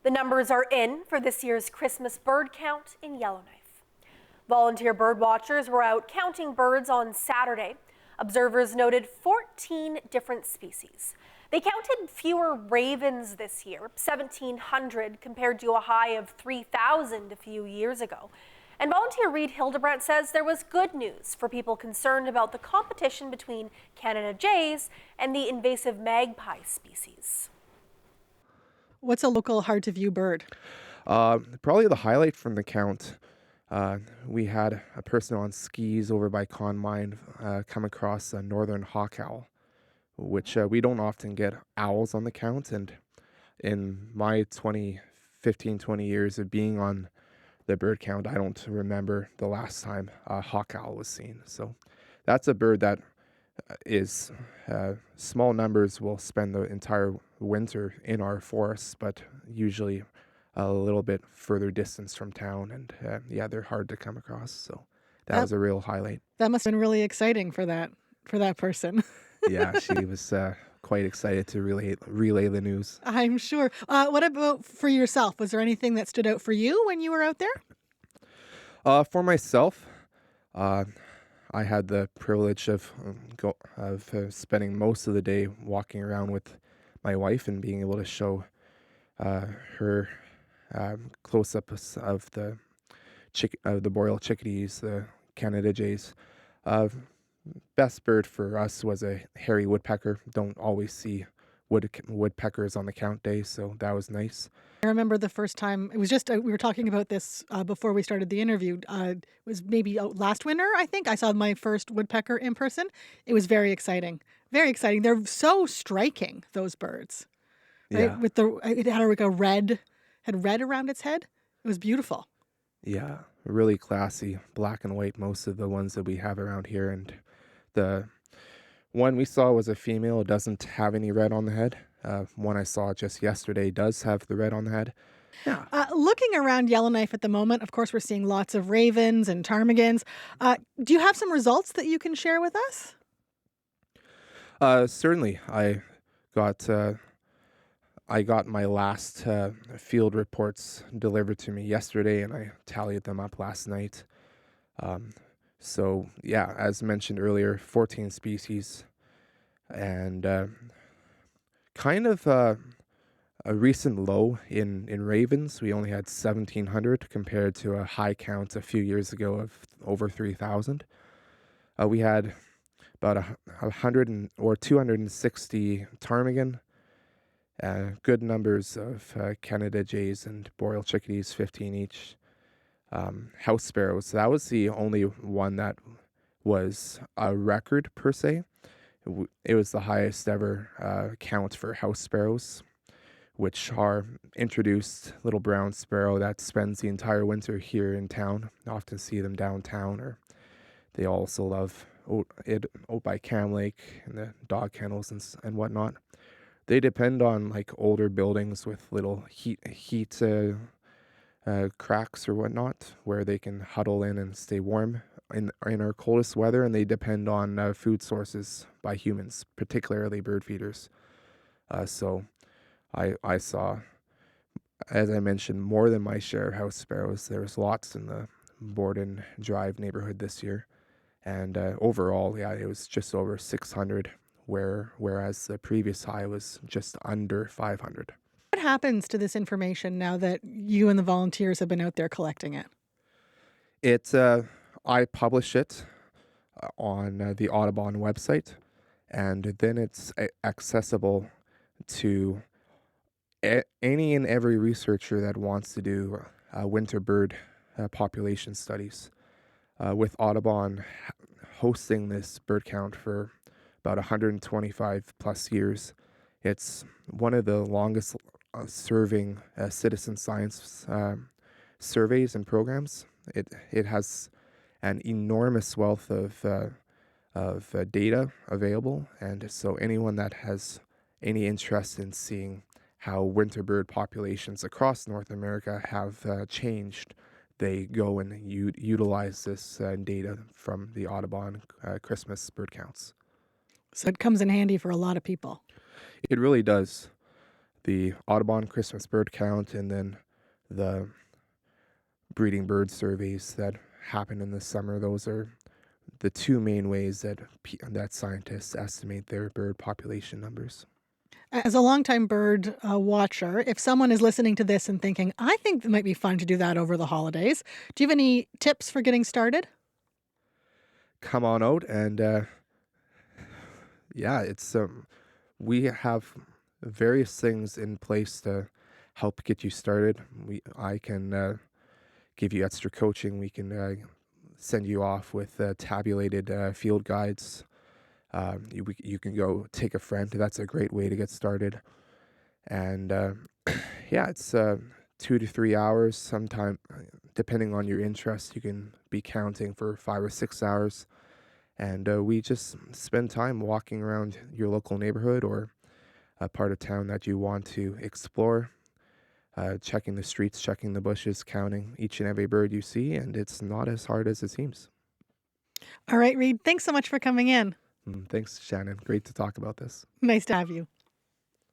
The numbers are in for this year's Christmas bird count in Yellowknife. Volunteer bird watchers were out counting birds on Saturday. Observers noted 14 different species. They counted fewer ravens this year, 1,700 compared to a high of 3,000 a few years ago. And volunteer Reid Hildebrandt says there was good news for people concerned about the competition between Canada jays and the invasive magpie species. What's a local hard-to-view bird? Probably the highlight from the count. We had a person on skis over by Con Mine come across a northern hawk owl, which we don't often get owls on the count. And in my 20 years of being on the bird count, I don't remember the last time a hawk owl was seen. So that's a bird that is small numbers will spend the entire winter in our forests, but usually a little bit further distance from town, and they're hard to come across. So that was a real highlight. That must have been really exciting for that person. Yeah, she was quite excited to relay the news. I'm sure. What about for yourself? Was there anything that stood out for you when you were out there? For myself, I had the privilege of spending most of the day walking around with my wife and being able to show her close-ups of the boreal chickadees, the Canada jays. Best bird for us was a hairy woodpecker. Don't always see woodpeckers on the count day, so that was nice. I remember the first time, it was just, we were talking about this before we started the interview. It was maybe last winter, I think. I saw my first woodpecker in person. It was very exciting. Very exciting. They're so striking, those birds. Right? Yeah. It had like had red around its head. It was beautiful. Yeah, really classy, black and white, most of the ones that we have around here. And the one we saw was a female. It doesn't have any red on the head. One I saw just yesterday does have the red on the head. Yeah. Looking around Yellowknife at the moment, of course, we're seeing lots of ravens and ptarmigans. Do you have some results that you can share with us? Certainly. I got my last field reports delivered to me yesterday, and I tallied them up last night. So, yeah, as mentioned earlier, 14 species, and kind of a recent low in ravens. We only had 1,700 compared to a high count a few years ago of over 3,000. We had about 260 ptarmigan, good numbers of Canada jays and boreal chickadees, 15 each. House sparrows, that was the only one that was a record per se. It was the highest ever count for house sparrows, which are introduced little brown sparrow that spends the entire winter here in town. You often see them downtown, or they also love out by Cam Lake and the dog kennels and whatnot. They depend on like older buildings with little heat cracks or whatnot, where they can huddle in and stay warm in our coldest weather, and they depend on food sources by humans, particularly bird feeders. So I saw, as I mentioned, more than my share of house sparrows. There was lots in the Borden Drive neighborhood this year, and overall, it was just over 600, whereas the previous high was just under 500. What happens to this information now that you and the volunteers have been out there collecting it? I publish it on the Audubon website, and then it's accessible to any and every researcher that wants to do winter bird population studies. With Audubon hosting this bird count for about 125 plus years, it's one of the longest serving citizen science surveys and programs. It has an enormous wealth of data available, and so anyone that has any interest in seeing how winter bird populations across North America have changed, they go and utilize this data from the Audubon Christmas bird counts. So it comes in handy for a lot of people. It really does. the Audubon Christmas bird count and then the breeding bird surveys that happen in the summer. Those are the two main ways that scientists estimate their bird population numbers. As a longtime bird watcher, if someone is listening to this and thinking, I think it might be fun to do that over the holidays, do you have any tips for getting started? Come on out and yeah, it's we have various things in place to help get you started. I can give you extra coaching. We can send you off with tabulated field guides. You can go take a friend. That's a great way to get started. And yeah, it's 2 to 3 hours. Sometime, depending on your interest, you can be counting for 5 or 6 hours. And we just spend time walking around your local neighborhood or a part of town that you want to explore, checking the streets, checking the bushes, counting each and every bird you see. And it's not as hard as it seems. All right, Reid, thanks so much for coming in. Thanks, Shannon. Great to talk about this. Nice to have you.